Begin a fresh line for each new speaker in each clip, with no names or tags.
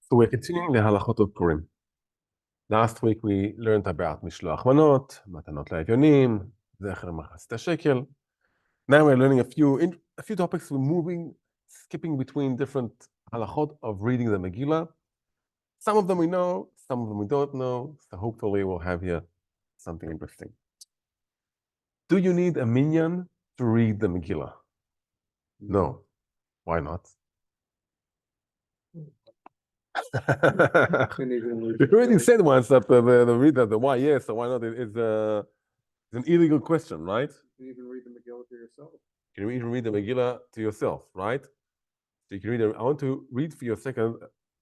So we're continuing the halachot of Purim. Last week we learned about Mishloach Manot, Matanot La'Evyonim, Zecher Machas Shekel. Now we're learning a few topics. We're skipping between different halachot of reading the Megillah. Some of them we know, some of them we don't know. So hopefully we'll have here something interesting. Do you need a Minyan to read the Megillah? No. Why not? You already said once that the reader, the why yes, so why not? It's an illegal question, right?
You can even read the Megillah to yourself.
You can even read the Megillah to yourself, right? So you can read. I want to read for you a second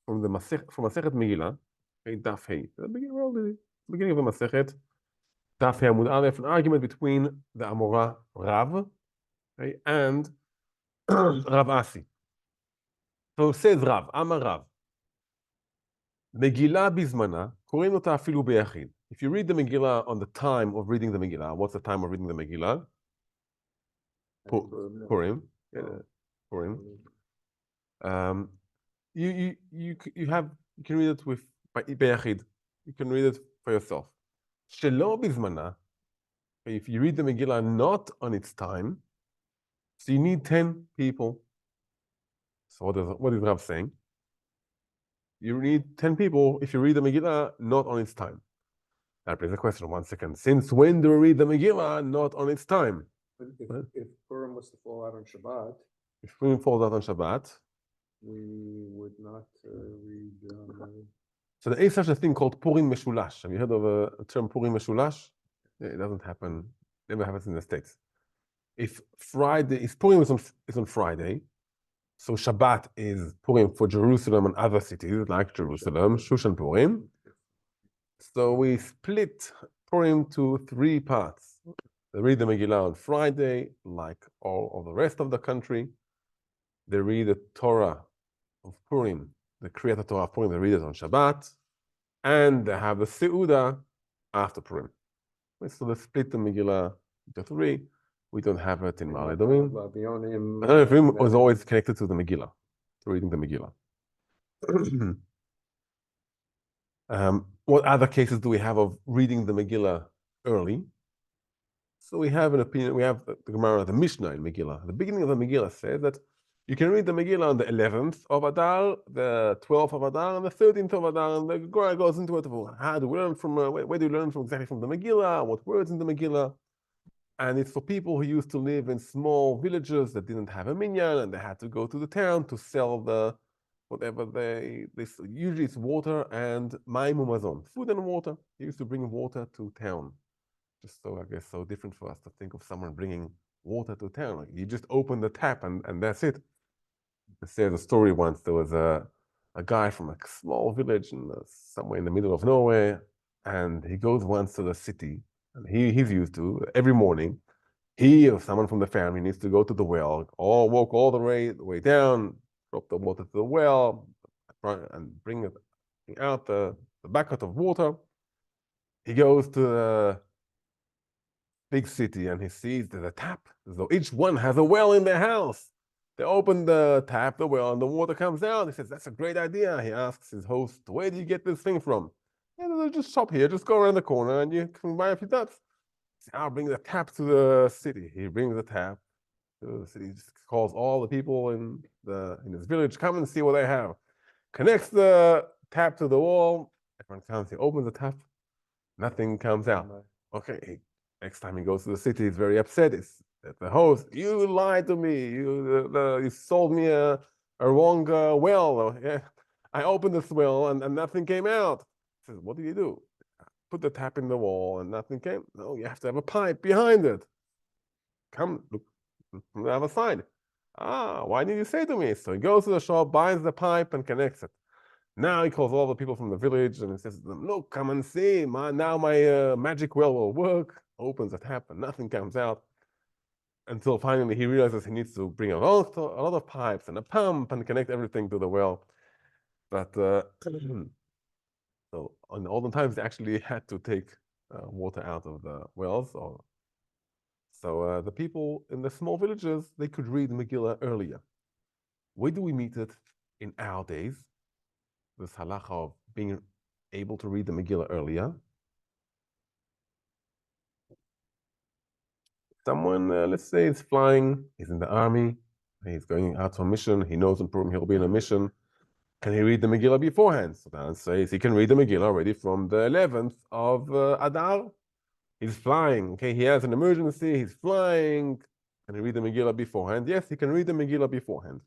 from Masechet Megillah, okay, Daf Hey, the beginning of the Masechet, Daf Hey Amud Aleph, an argument between the Amora Rav, okay, and Rav Asi. So says Rav, Amar Rav. Megillah bizmana, קוראים אותה אפילו ביחיד. If you read the Megillah on the time of reading the Megillah, what's the time of reading the Megillah? Purim. Purim. You can read it with ביחיד. You can read it for yourself. שלא bizmana, if you read the Megillah not on its time, so you need 10 people. So what is Rav saying? You need 10 people if you read the Megillah not on its time. That brings a question. 1 second. Since when do we read the Megillah not on its time?
If Purim was to fall out on Shabbat,
if Purim falls out on Shabbat,
we would not read.
So there is such a thing called Purim Meshulash. Have you heard of a term Purim Meshulash? It doesn't happen. Never happens in the States. If Purim is on Friday, so Shabbat is Purim for Jerusalem and other cities like Jerusalem, Shushan Purim. So we split Purim to 3 parts. They read the Megillah on Friday, like all of the rest of the country. They read the Torah of Purim, the Kriyat Torah of Purim, they read it on Shabbat. And they have the Seudah after Purim. So they split the Megillah into 3. We don't have it in Ma'ale Adumim. Ma'ale Adumim was always connected to the Megillah, to reading the Megillah. What other cases do we have of reading the Megillah early? So we have an opinion, we have the Gemara, the Mishnah in Megillah. The beginning of the Megillah says that you can read the Megillah on the 11th of Adar, the 12th of Adar, and the 13th of Adar, and the Gemara goes into it. How do we learn from, where do you learn from exactly from the Megillah? What words in the Megillah? And it's for people who used to live in small villages that didn't have a minyan, and they had to go to the town to sell the whatever usually it's water and mayim umazon, food and water. They used to bring water to town. Just so, I guess, so different for us to think of someone bringing water to town. Like you just open the tap and that's it. I said a story once. There was a guy from a small village somewhere in the middle of nowhere, and he goes once to the city, and he's used to every morning. He or someone from the family needs to go to the well, or walk all the way down, drop the water to the well, and bring out the bucket of water. He goes to the big city and he sees there's a tap. So each one has a well in their house. They open the tap, the well, and the water comes out. He says, that's a great idea. He asks his host, where do you get this thing from? Yeah, just shop here, just go around the corner and you can buy a few taps. I'll bring the tap to the city. He brings the tap to the city. He just calls all the people in his village, come and see what they have. Connects the tap to the wall. Everyone comes, he opens the tap. Nothing comes out. Okay, next time he goes to the city, he's very upset. It's the host. You lied to me. You sold me a wrong well. Yeah. I opened this well and nothing came out. He says, what do you do? Put the tap in the wall and nothing came. No, you have to have a pipe behind it. Come, look from the other side. Why didn't you say to me? So he goes to the shop, buys the pipe and connects it. Now he calls all the people from the village and he says to them, look, come and see. Now my magic well will work. Opens the tap and nothing comes out. Until finally he realizes he needs to bring a lot of pipes and a pump and connect everything to the well. But so on olden times, they actually had to take water out of the wells. So the people in the small villages, they could read Megillah earlier. Where do we meet it in our days? this halacha of being able to read the Megillah earlier. Someone, let's say, is flying, he's in the army, he's going out on a mission, he knows in Purim he'll be on a mission. Can he read the Megillah beforehand? So Dan says he can read the Megillah already from the 11th of Adar. He's flying, okay? He has an emergency, he's flying. Can he read the Megillah beforehand? Yes, he can read the Megillah beforehand.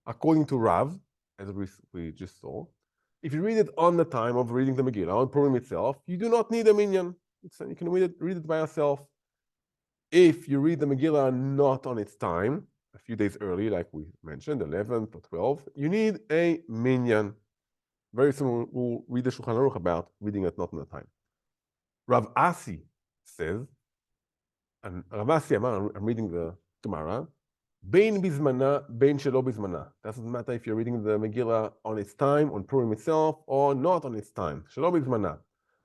According to Rav, as we just saw, if you read it on the time of reading the Megillah, on Purim itself, you do not need a minyan. You can read it by yourself. If you read the Megillah not on its time, a few days early, like we mentioned, 11th or 12th, you need a minyan. Very soon we'll read the Shulchan Aruch about reading it not on the time. Rav Asi says, and Rav Asi Amar, I'm reading the Gemara, Bein bizmana, bein shelo bizmana. Doesn't matter if you're reading the Megillah on its time, on Purim itself, or not on its time. Shelo bizmana,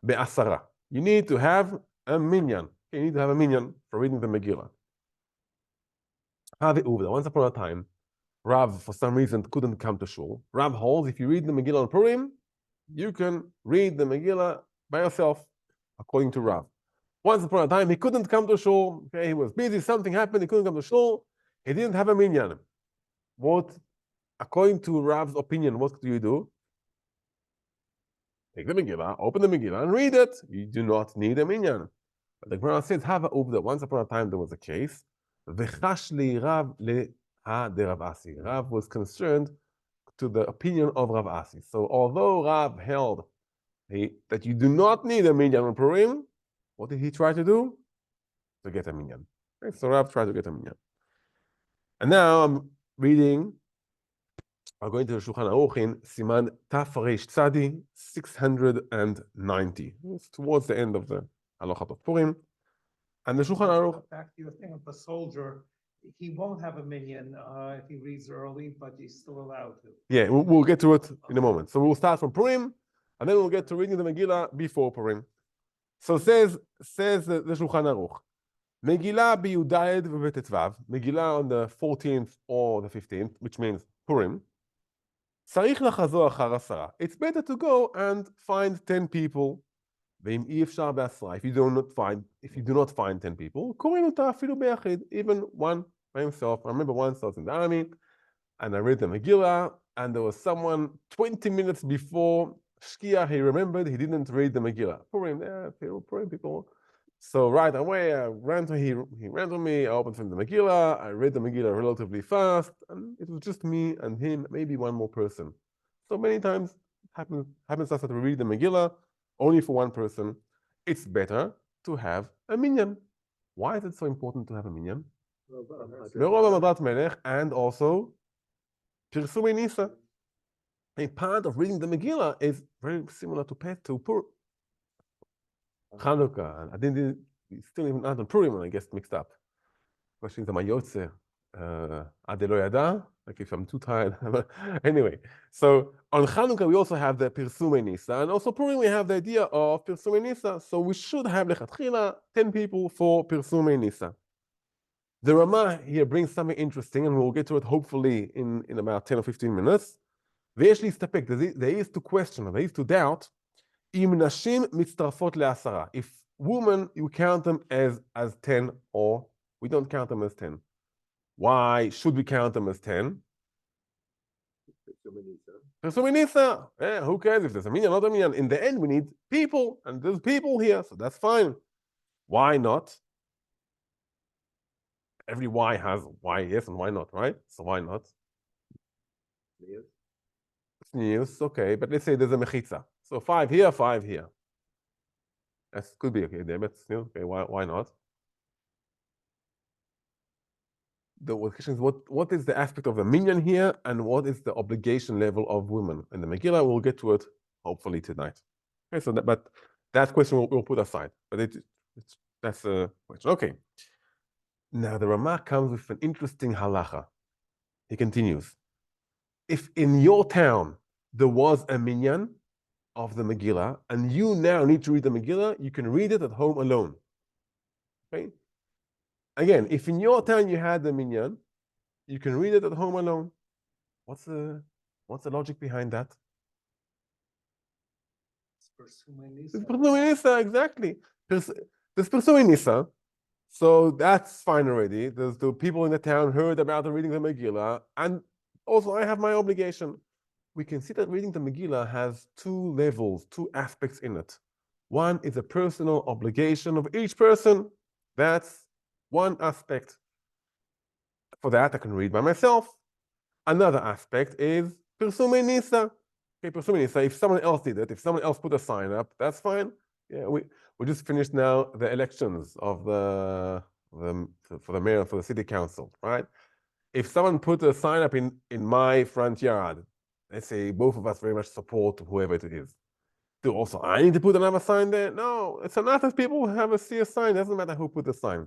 be'asara. You need to have a minyan. You need to have a minyan for reading the Megillah. Once upon a time, Rav, for some reason, couldn't come to shul. Rav holds, if you read the Megillah on Purim, you can read the Megillah by yourself, according to Rav. Once upon a time, he couldn't come to shul. Okay, he was busy, something happened, he couldn't come to shul. He didn't have a minyan. What, according to Rav's opinion, what do you do? Take the Megillah, open the Megillah, and read it. You do not need a minyan. But the Gemara says, once upon a time there was a case. V'chashli Rav leha de Rav Asi. Rav was concerned to the opinion of Rav Asi. So although Rav held that you do not need a minyan on Purim, what did he try to do? To get a minyan. Okay, so Rav tried to get a minyan. And now I'm going to the Shulchan Aruch in Siman Tafresh Tzadi 690. It's towards the end of the Halachot of Purim. And the Shulchan Aruch.
Back to your thing of the soldier, he won't have a minyan if he reads early, but he's still allowed to.
Yeah, we'll get to it in a moment. So we'll start from Purim, and then we'll get to reading the Megillah before Purim. So says the Shulchan Aruch, Megillah biyudayed v'betetvav, Megillah on the 14th or the 15th, which means Purim. Tzarich lachazor achar asara. It's better to go and find 10 people. If you do not find 10 people, even one by himself. I remember once I was in the army and I read the Megillah, and there was someone 20 minutes before Shkia, he remembered he didn't read the Megillah. Purim people. So right away, he ran to me, I opened from the Megillah, I read the Megillah relatively fast, and it was just me and him, maybe one more person. So many times it happens us that we read the Megillah only for one person. It's better to have a minyan. Why is it so important to have a minyan? And also Pirsumei Nisa. A part of reading the Megillah is very similar to Chanukah. I didn't still even add on Purim, and I guess mixed up. Question is, am I Yotze? Adelo Yada? Like if I'm too tired. Anyway, so on Chanukah we also have the Pirsumei Nisa, and also Purim we have the idea of Pirsumei Nisa. So we should have lechatchila 10 people for Pirsumei Nisa. The Ramah here brings something interesting, and we'll get to it hopefully in about 10 or 15 minutes. There is to question, there is to doubt, if women, you count them as 10, or we don't count them as 10. Why should we count them as 10? Who cares if there's a minyan, not a minyan? In the end, we need people, and there's people here, so that's fine. Why not? Every why has why yes and why not, right? So why not? News, okay, but let's say there's a mechitza. So 5 here, 5 here. That could be okay there, but still, okay, why not? The question is, what is the aspect of the minyan here, and what is the obligation level of women? In the Megillah, we'll get to it hopefully tonight. Okay, so that question we'll put aside, but that's a question. Okay. Now the Ramah comes with an interesting halacha. He continues. If in your town there was a minyan of the Megillah, and you now need to read the Megillah, you can read it at home alone. Okay? Again, if in your town you had the minyan, you can read it at home alone. What's the logic behind that?
Pursuing
There's
Nisa.
Pursuing Nisa, exactly. There's Pursuing Nisa. So that's fine already. There's the people in the town heard about the reading the Megillah, and also I have my obligation. We can see that reading the Megillah has two levels, two aspects in it. One is a personal obligation of each person. That's one aspect. For that, I can read by myself. Another aspect is Pirsumei Nisa. Okay, Pirsumei Nisa, if someone else did it, if someone else put a sign up, that's fine. Yeah, we just finished now the elections of for the mayor, for the city council, right? If someone put a sign up in my front yard, let's say both of us very much support whoever it is. Do also I need to put another sign there? No, it's enough if people have a see a sign. Doesn't matter who put the sign.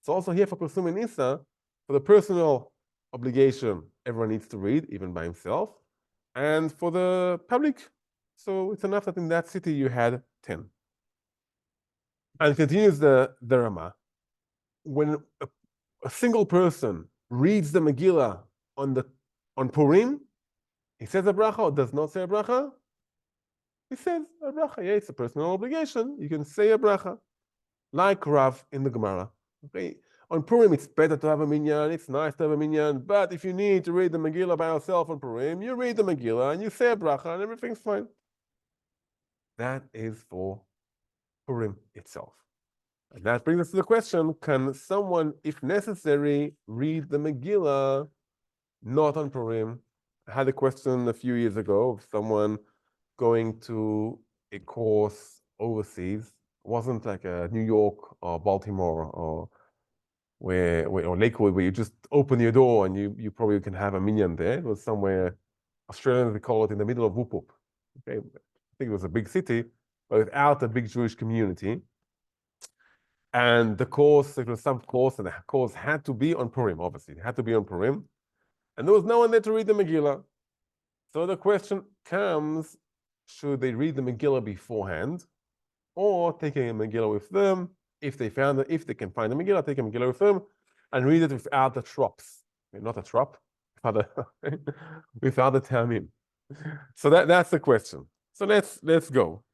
So also here for Pirsumei Nisa, for the personal obligation, everyone needs to read, even by himself. And for the public, so it's enough that in that city you had 10. And continues the Rama. When a single person reads the Megillah on Purim, he says a bracha or does not say a bracha? He says a bracha. Yeah, it's a personal obligation. You can say a bracha. Like Rav in the Gemara. Okay. On Purim, it's better to have a minyan. It's nice to have a minyan. But if you need to read the Megillah by yourself on Purim, you read the Megillah and you say a bracha and everything's fine. That is for Purim itself. And that brings us to the question, can someone, if necessary, read the Megillah not on Purim? I had a question a few years ago of someone going to a course overseas. It wasn't like a New York or Baltimore or or Lakewood, where you just open your door and you probably can have a minyan there. It was somewhere, Australians, they call it in the middle of Whoop Whoop. Okay, I think it was a big city, but without a big Jewish community. And the course, it was some course, and the course had to be on Purim, obviously. It had to be on Purim. And there was no one there to read the Megillah. So the question comes, should they read the Megillah beforehand, or taking a Megillah with them? If they can find a Megillah, take a Megillah with them and read it without the tropes. Not a trop, without the tamim. So that's the question. So let's go.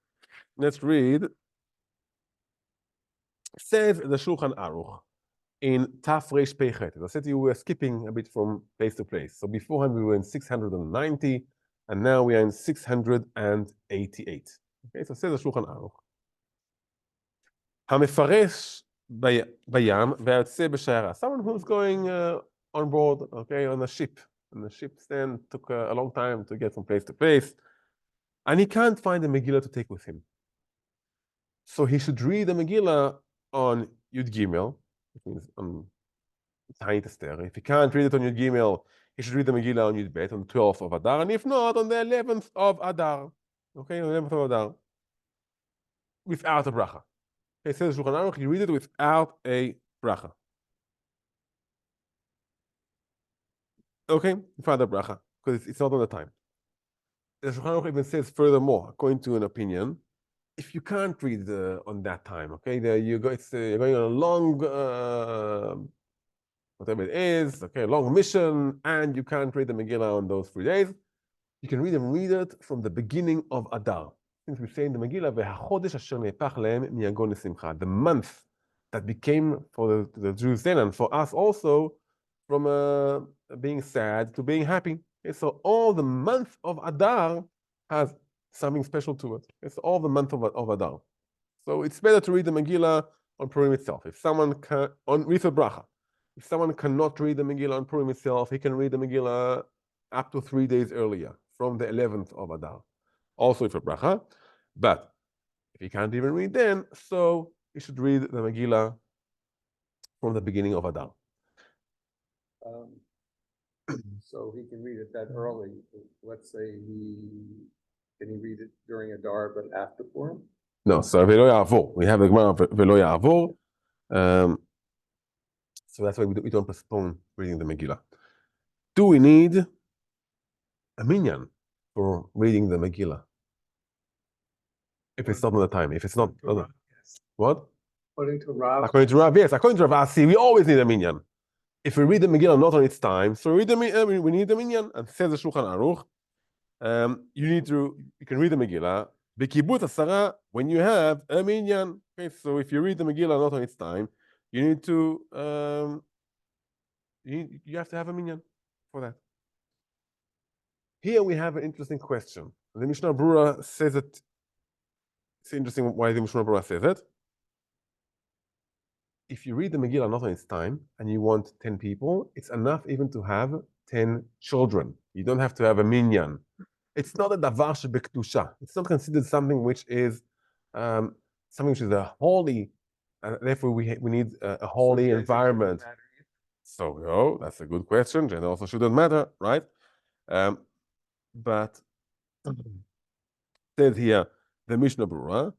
Let's read. Says the Shulchan Aruch in Taf Reish Peichet. As I said, you were skipping a bit from place to place. So beforehand we were in 690, and now we are in 688. Okay, so says the Shulchan Aruch. המפרש בים והיוצא בשיירה. Someone who's going on board, okay, on a ship. And the ship stand took a long time to get from place to place. And he can't find the Megillah to take with him. So he should read the Megillah on Yud Gimel, which means on Ta'anit Esther. If he can't read it on Yud Gimel, he should read the Megillah on Yud Bet, on the 12th of Adar, and if not, on the 11th of Adar. Okay, on the 11th of Adar. Without a bracha. Okay, says Shulchan Aruch, you read it without a bracha. Okay, without a bracha, because it's not on the time. The Shulchan Aruch even says furthermore, according to an opinion, if you can't read on that time, okay, you're going on a long, whatever it is, okay, long mission, and you can't read the Megillah on those 3 days, you can read it from the beginning of Adar. Since we say in the Megillah, the month that became for the Jews then and for us also from being sad to being happy. Okay, so all the month of Adar has something special to it. It's all the month of Adar. So it's better to read the Megillah on Purim itself. If someone can, with a bracha, if someone cannot read the Megillah on Purim itself, he can read the Megillah up to 3 days earlier, from the 11th of Adar. Also with a bracha. But if he can't even read then, so he should read the Megillah from the beginning of Adar.
So he can read it that early. Let's say can he read it during Adar but after Purim?
No, so Velo Ya'avor. We have the Gemara Velo Ya'avor. So that's why we don't postpone reading the Megillah. Do we need a minyan for reading the Megillah? If it's not on the time, if it's not,
Yes.
what?
According to Rav.
According to Rav, yes. According to Rav Asi, we always need a minyan. If we read the Megillah not on its time, so we need the minyan. And says the Shulchan Aruch, you can read the Megillah B'kibbutz asara, when you have a minyan. Okay, so if you read the Megillah not on its time, you need to you have to have a minyan for that. Here we have an interesting question. The Mishnah Berurah says it. It's interesting why the Mishnah Berurah says it. If you read the Megillah not on its time and you want 10 people, it's enough even to have 10 children. You don't have to have a minyan. It's not a davar shebektusha. It's not considered something which is a holy, therefore we need a holy environment. So no, that's a good question. Gender also shouldn't matter, right? But says here the Mishnah Berurah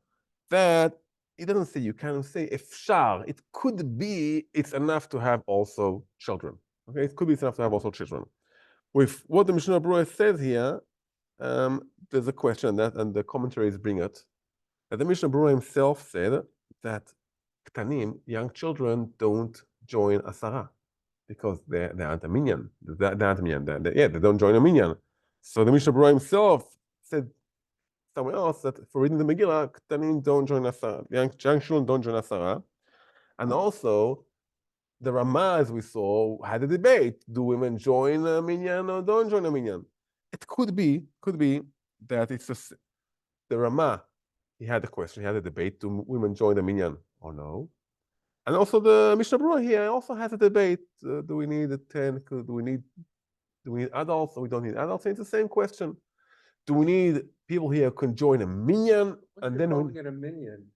that it doesn't say you can say efshar. It could be it's enough to have also children. Okay, it could be enough to have also children. With what the Mishnah Berurah says here, there's a question that, and the commentaries bring it. That the Mishnah Berurah himself said that ktanim, young children, don't join asara because they aren't a minyan. They aren't a minyan. They don't join a minyan. So the Mishnah Berurah himself said somewhere else that for reading the Megillah, ktanim don't join asara. Young children don't join asara. And also, the Ramah, as we saw, had a debate. Do women join a minyan or don't join a minyan? It could be that it's just the Ramah. He had a question, he had a debate. Do women join the minyan or no? And also the Mishnah Berurah here also has a debate. Do we need a 10? Do we need adults or we don't need adults? It's the same question. Do we need people here who can join a minyan?
And then calling it a minyan,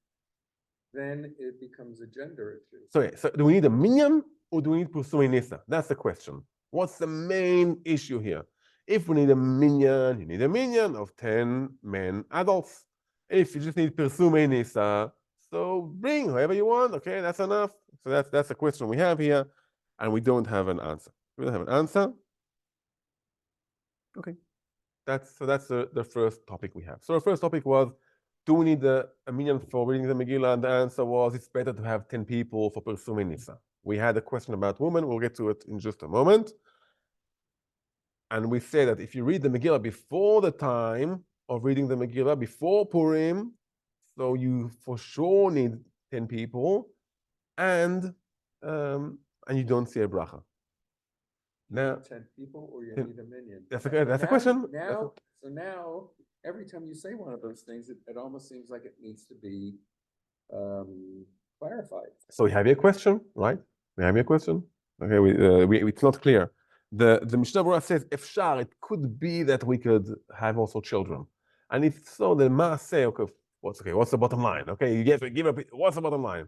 then it becomes a gender issue.
So do we need a minyan or do we need pursuing nisa? That's the question. What's the main issue here? If we need a minyan, you need a minyan of 10 men adults. If you just need pursuing nisa, so bring whoever you want. Okay, that's enough. So that's the question we have here, and we don't have an answer. We don't have an answer. Okay, that's the first topic we have. So the first topic was, do we need a minyan for reading the Megillah? And the answer was, it's better to have 10 people for pursuing nisa. We had a question about women. We'll get to it in just a moment. And we say that if you read the Megillah before the time of reading the Megillah, before Purim, so you for sure need 10 people, and you don't see a bracha. Now,
10 people, or you
10
need a minyan.
that's a question.
Now, every time you say one of those things, it almost seems like it needs to be clarified.
So we have your question, right? We have your question. Okay, it's not clear. The Mishnah Berurah says, efshar, it could be that we could have also children. And if so, the Ma say, okay, what's the bottom line? Okay, you give up, what's the bottom line?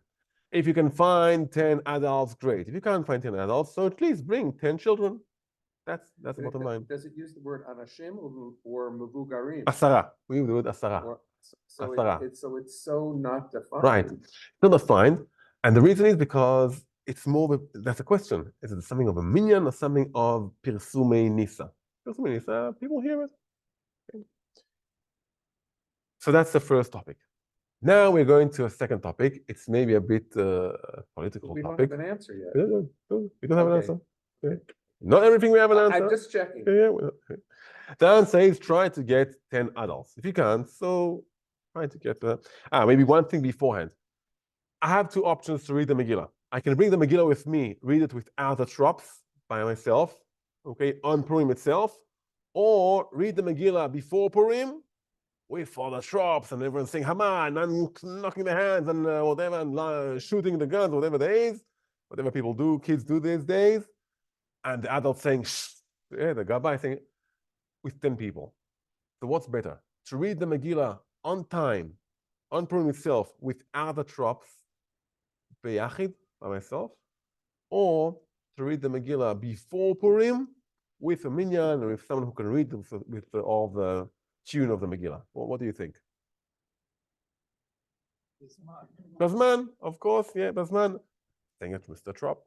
If you can find 10 adults, great. If you can't find 10 adults, so at least bring 10 children. That's the bottom line.
Does it use the word anashim or mevugarim?
Asara. We use the word asara.
So
Asara.
it's so not defined.
Right. It's not defined. And the reason is because it's more, that's a question. Is it something of a minyan or something of pirsumei nisa? Pirsumei nisa, people hear it. Okay. So that's the first topic. Now we're going to a second topic. It's maybe a bit political
We don't
topic.
have an answer yet.
We don't have an
Okay.
answer. Okay. Not everything we have an answer.
I'm just checking.
Okay. The answer is try to get 10 adults. If you can't, so try to get maybe one thing beforehand. I have two options to read the Megillah. I can bring the Megillah with me, read it without the drops by myself, okay, on Purim itself, or read the Megillah before Purim with all the drops and everyone saying Haman and knocking their hands and whatever, and shooting the guns, whatever there is, whatever people do, kids do these days, and the adults saying shh, the gabbai saying with 10 people. So what's better? To read the Megillah on time, on Purim itself, without the drops, beyachid, by myself, or to read the Megillah before Purim with a minyan or with someone who can read with all the tune of the Megillah. Well, what do you think? Bazman, of course, yeah, Bazman. Saying it with the trop.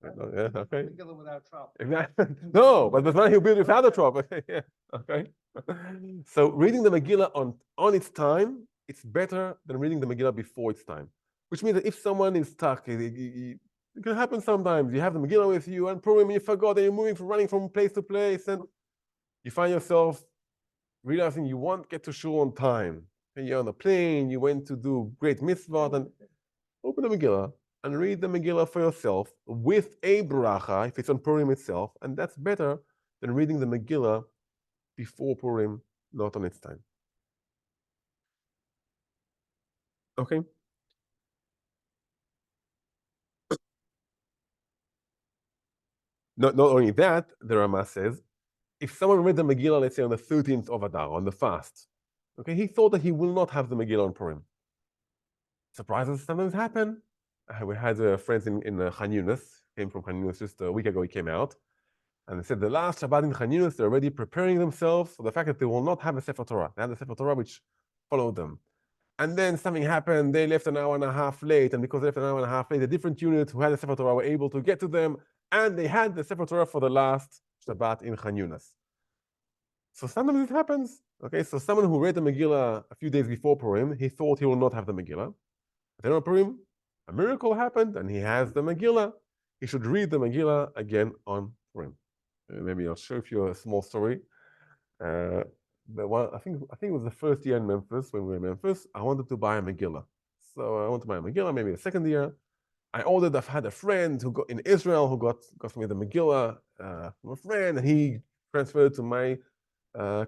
Yeah, okay.
Megillah without trop.
Exactly. No, but Bazman he'll be without the trop. Yeah, okay. So reading the Megillah on its time, it's better than reading the Megillah before its time. Which means that if someone is stuck, it can happen sometimes. You have the Megillah with you and Purim, you forgot, and you're running from place to place, and you find yourself realizing you won't get to shul on time. and you're on a plane, you went to do great mitzvot, and open the Megillah and read the Megillah for yourself with a bracha, if it's on Purim itself, and that's better than reading the Megillah before Purim, not on its time. Okay? Not only that, the Rama says, if someone read the Megillah, let's say on the 13th of Adar, on the fast, okay, he thought that he will not have the Megillah on Purim. Surprises sometimes happen. We had friends in Khan Yunis, came from Khan Yunis just a week ago, he came out, and they said the last Shabbat in Khan Yunis, they're already preparing themselves for the fact that they will not have a Sefer Torah. They had the Sefer Torah which followed them. And then something happened, they left an hour and a half late, and because they left an hour and a half late, a different unit who had the Sefer Torah were able to get to them, and they had the Sefer Torah for the last Shabbat in Khan Yunis. So sometimes it happens. Okay, so someone who read the Megillah a few days before Purim, he thought he will not have the Megillah. But then on Purim, a miracle happened, and he has the Megillah. He should read the Megillah again on Purim. Maybe I'll show you a small story. The one I think it was the first year in Memphis, when we were in Memphis, I wanted to buy a Megillah. So I wanted to buy a Megillah, maybe the second year. I've had a friend who got in Israel who got me the Megillah from a friend, and he transferred it to my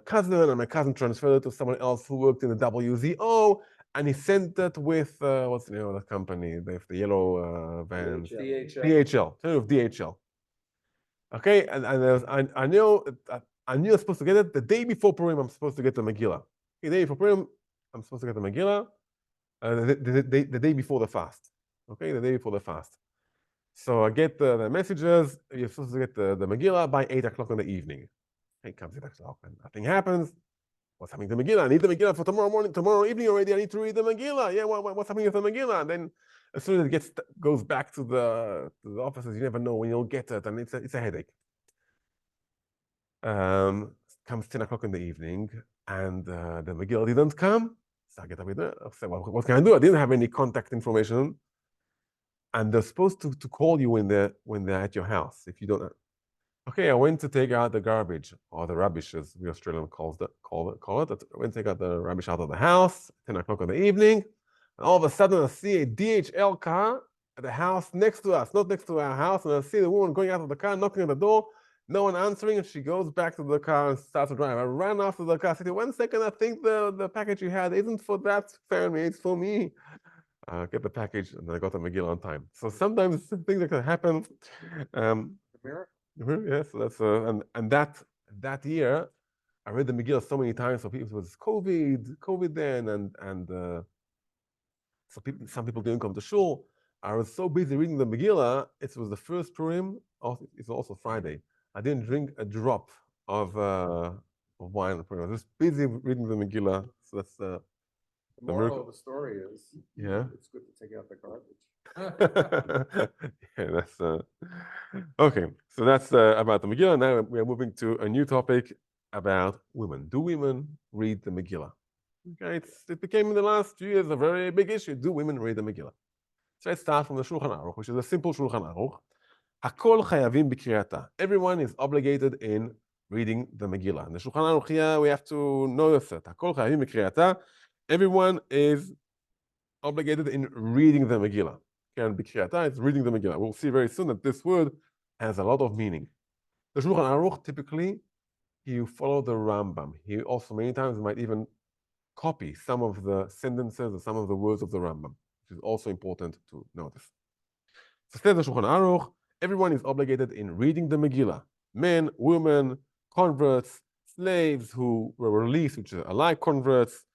cousin, and my cousin transferred it to someone else who worked in the WZO, and he sent it with what's the name of the company? They have the yellow van. DHL. Turn of DHL. Okay, and I knew I was supposed to get it the day before Purim. I'm supposed to get the Megillah. The day before Purim, I'm supposed to get the Megillah. The day before the fast. Okay, the day before the fast. So I get the messages. You're supposed to get the Megillah by 8 o'clock in the evening. It comes 8 o'clock and nothing happens. What's happening to the Megillah? I need the Megillah for tomorrow evening already. I need to read the Megillah. Yeah, what's happening with the Megillah? And then as soon as it goes back to the offices, you never know when you'll get it, and it's a headache. Comes 10 o'clock in the evening, and the Megillah didn't come. So I get up with it. I said, well, what can I do? I didn't have any contact information. And they're supposed to call you when they're at your house if you don't. Okay, I went to take out the garbage, or the rubbish, as we Australians call it. I went to take out the rubbish out of the house, 10 o'clock in the evening, and all of a sudden I see a DHL car at the house next to us, not next to our house, and I see the woman going out of the car, knocking on the door, no one answering, and she goes back to the car and starts to drive. I ran after the car, said, 1 second, I think the package you had isn't for that family, it's for me. Get the package, and I got the Megillah on time. So sometimes things like that happen. Yeah, so that's and that year, I read the Megillah so many times. So it was COVID then, and so some people didn't come to shul. I was so busy reading the Megillah. It was the first Purim. It's also Friday. I didn't drink a drop of wine on Purim. I was just busy reading the Megillah. So that's
the moral of the story is, it's good to take out the garbage.
Yeah, that's okay. So that's about the Megillah. Now we are moving to a new topic about women. Do women read the Megillah? Okay, it became in the last few years a very big issue. Do women read the Megillah? So let's start from the Shulchan Aruch, which is a simple Shulchan Aruch. Hakol chayavim b'kriyata. Everyone is obligated in reading the Megillah. In the Shulchan Aruch here, we have to notice that Hakol chayavim b'kriyata. Everyone is obligated in reading the Megillah. And b'kriyata is reading the Megillah. We'll see very soon that this word has a lot of meaning. The Shulchan Aruch, typically, you follow the Rambam. He also many times might even copy some of the sentences or some of the words of the Rambam, which is also important to notice. So says the Shulchan Aruch, everyone is obligated in reading the Megillah. Men, women, converts, slaves who were released, which are like converts,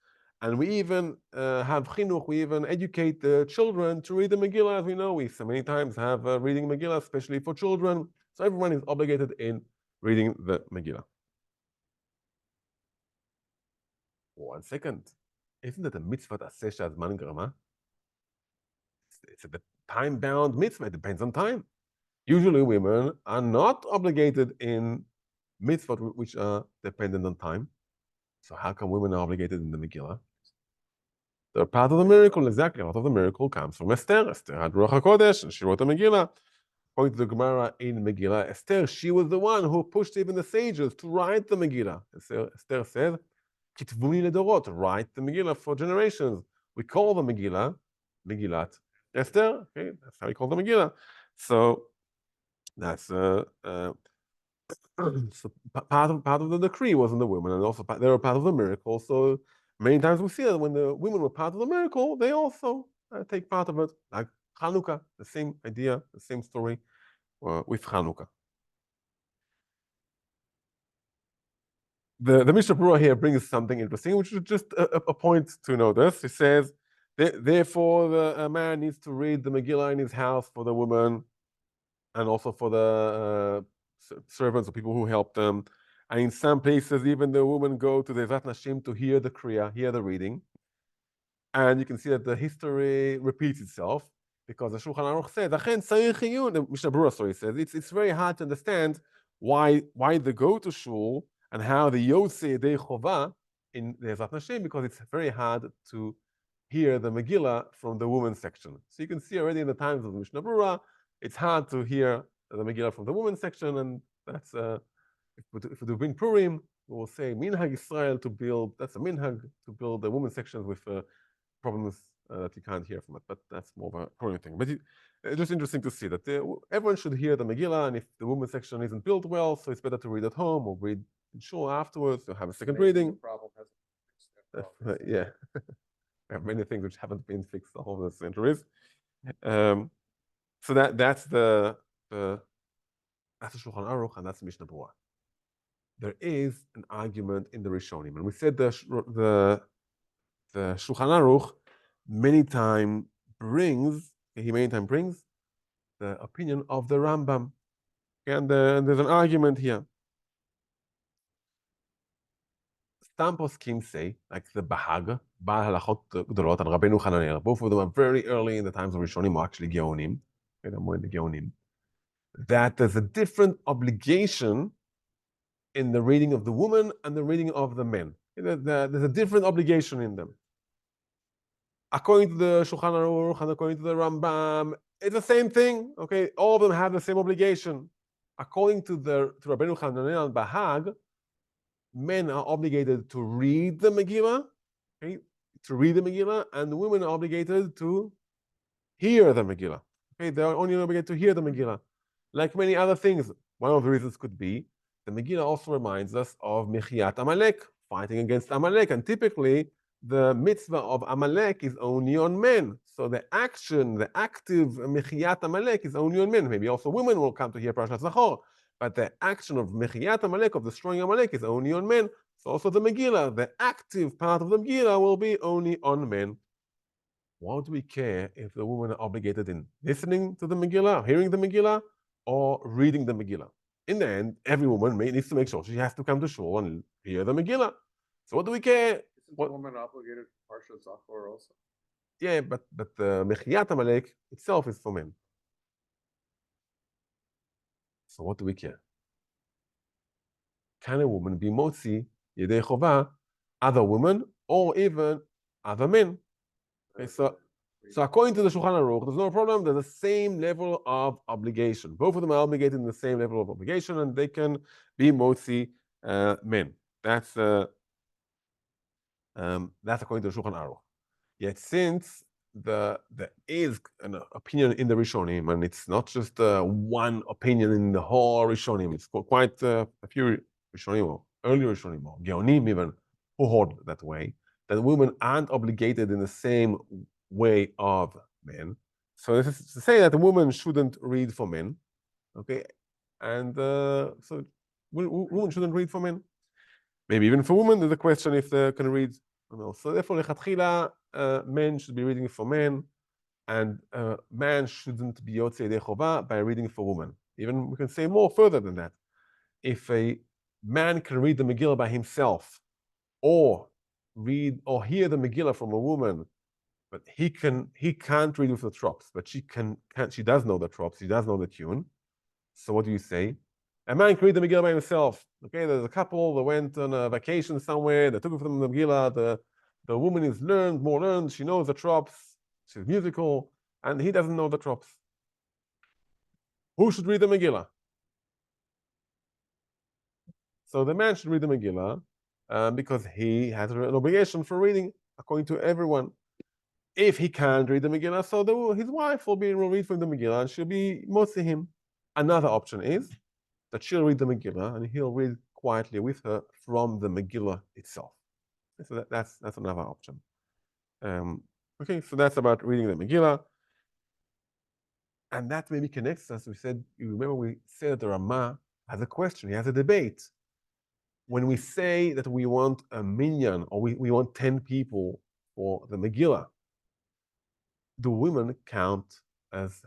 and we even have chinuch, we even educate the children to read the Megillah. As we know, we so many times have reading Megillah, especially for children. So everyone is obligated in reading the Megillah. 1 second. Isn't it a mitzvah aseh she'azman garma? It's a time-bound mitzvah. It depends on time. Usually women are not obligated in mitzvot which are dependent on time. So how come women are obligated in the Megillah? They're part of the miracle, exactly. A lot of the miracle comes from Esther. Esther had Ruach HaKodesh, and she wrote the Megillah. According to the Gemara in Megillah, Esther, she was the one who pushed even the sages to write the Megillah. Esther said, כתבו לי לדורות, write the Megillah for generations. We call the Megillah, Megillat Esther. Okay, that's how we call the Megillah. So that's so part of the decree was in the women, and also they were part of the miracle. So many times we see that when the women were part of the miracle, they also take part of it. Like Hanukkah, the same idea, the same story with Hanukkah. The Mishnah Berurah here brings something interesting, which is just a point to notice. He says, therefore, the man needs to read the Megillah in his house for the woman, and also for the servants or people who help them. And in some places, even the women go to the Zat Nashim to hear the Kriya, hear the reading. And you can see that the history repeats itself, because the Shulchan Aruch says, the Mishnah Berurah says, it's very hard to understand why they go to shul and how the Yotze Yedei Chova in the Zat Nashim, because it's very hard to hear the Megillah from the women's section. So you can see already in the times of the Mishnah Berurah, it's hard to hear the Megillah from the women's section, and that's if we do bring Purim, we will say Minhag Israel to build. That's a minhag to build the women's sections with problems that you can't hear from it. But that's more of a Purim thing. But it's just interesting to see that everyone should hear the Megillah, and if the women's section isn't built well, so it's better to read at home or read in shul afterwards to have a second reading.
The problem hasn't been fixed yet.
Yeah, we have many things which haven't been fixed the whole centuries. So that's the Shulchan Aruch, and that's the Mishnah Berurah. There is an argument in the Rishonim, and we said the Shulchan Aruch many times brings the opinion of the Rambam, and there's an argument here. Some poskim say, like the Bahag, Baal Halachot Gdolot, and Rabbeinu Hananel, both of them are very early in the times of Rishonim, or actually Geonim, that there's a different obligation in the reading of the woman and the reading of the men. There's a different obligation in them. According to the Shulchan Aruch and according to the Rambam, it's the same thing. Okay, all of them have the same obligation. According to Rabbeinu Hananel and Bahag, men are obligated to read the Megillah, okay, and the women are obligated to hear the Megillah. Okay, they are only obligated to hear the Megillah. Like many other things, one of the reasons could be the Megillah also reminds us of Mechiyat Amalek, fighting against Amalek, and typically the mitzvah of Amalek is only on men. So the active Mechiyat Amalek is only on men. Maybe also women will come to hear Parashat Zachor, but the action of Mechiyat Amalek, of destroying Amalek, is only on men. So also the Megillah, the active part of the Megillah will be only on men. Why do we care if the women are obligated in listening to the Megillah, hearing the Megillah, or reading the Megillah? In the end, every woman needs to make sure she has to come to shul and hear the Megillah. So what do we care?
Isn't the woman obligated to Parshat Zachor also?
Yeah, but the Mechiyat Amalek itself is for men. So what do we care? Can a woman be motzi yedei chova other women or even other men? Okay, so according to the Shulchan Aruch, there's no problem. There's the same level of obligation. Both of them are obligated in the same level of obligation, and they can be motzi men. That's according to the Shulchan Aruch. Yet since there is an opinion in the Rishonim, and it's not just one opinion in the whole Rishonim, it's quite a few Rishonim, or early Rishonim, or Geonim even, who hold that way, that women aren't obligated in the same way of men. So this is to say that a woman shouldn't read for men, okay? And so women shouldn't read for men. Maybe even for women, there's a question if they can read. No. So therefore, lechatchila, men should be reading for men, and man shouldn't be yotzei yedei chova by reading for women. Even we can say more further than that. If a man can read the Megillah by himself, or hear the Megillah from a woman, but he can't read with the tropes, but she does know the tropes, she does know the tune. So what do you say? A man can read the Megillah by himself. Okay, there's a couple that went on a vacation somewhere, they took it from the Megillah, the woman is more learned, she knows the tropes, she's musical, and he doesn't know the tropes. Who should read the Megillah? So the man should read the Megillah, because he has an obligation for reading according to everyone. If he can't read the Megillah, so his wife will read from the Megillah and she'll be mostly him. Another option is that she'll read the Megillah and he'll read quietly with her from the Megillah itself. So that's another option. Okay, so that's about reading the Megillah. And that maybe connects us. We said, you remember we said that the Rama has a question, he has a debate. When we say that we want a minyan or we want 10 people for the Megillah, do women count as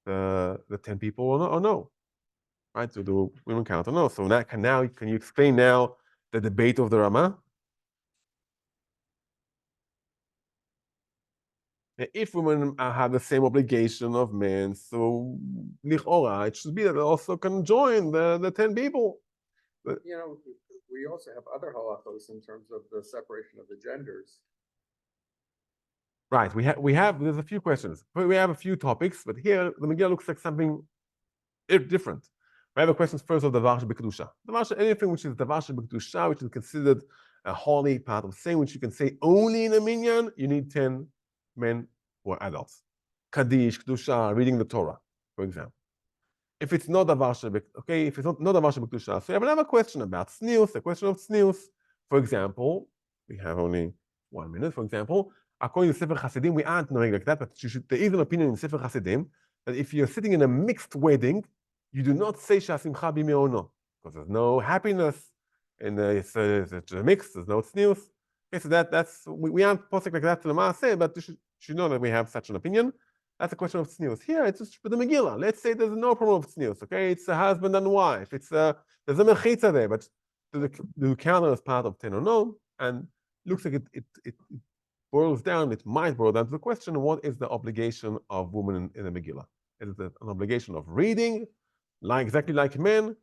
the 10 people or no? Right? So do women count or no? So can you explain now the debate of the Rama? If women have the same obligation of men, so lichora, it should be that they also can join the 10 people. But,
You know, we also have other halachos in terms of the separation of the genders.
right, there's a few questions. We have a few topics, but here the Megillah looks like something different. We have a question first of the Davar B'Kedusha. Anything which is Davar B'Kedusha, which is considered a holy part of saying, which you can say only in a minyan, you need 10 men who are adults. Kaddish, Kedusha, reading the Torah, for example. If it's not Davar okay, if it's not Davar B'Kedusha, so you have another question about tznius, a question of tznius. For example, we have only 1 minute, for example, according to Sefer Hasidim, we aren't knowing like that, but there is an opinion in Sefer Hasidim that if you're sitting in a mixed wedding, you do not say Shasimcha b'me'ono, because there's no happiness, and it's a mix, there's no tznius. Okay, so we aren't posting like that to the Maaseh, but you should know that we have such an opinion. That's a question of tznius. Here, it's just with the Megillah. Let's say there's no problem of tznius, okay? It's a husband and wife. There's a mechitza there, but do you count it as part of 10 or no? And looks like it boils down, it might boil down to the question, what is the obligation of women in the Megillah? Is it an obligation of reading, exactly like men,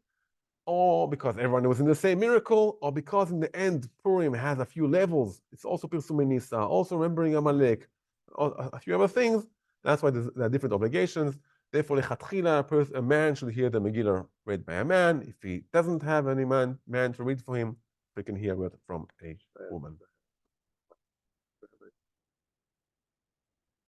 or because everyone was in the same miracle, or because in the end Purim has a few levels? It's also Pirsumei Nisa, also remembering Amalek, a few other things. That's why there are different obligations. Therefore, lechatchila, a man should hear the Megillah read by a man. If he doesn't have any man to read for him, he can hear it from a woman.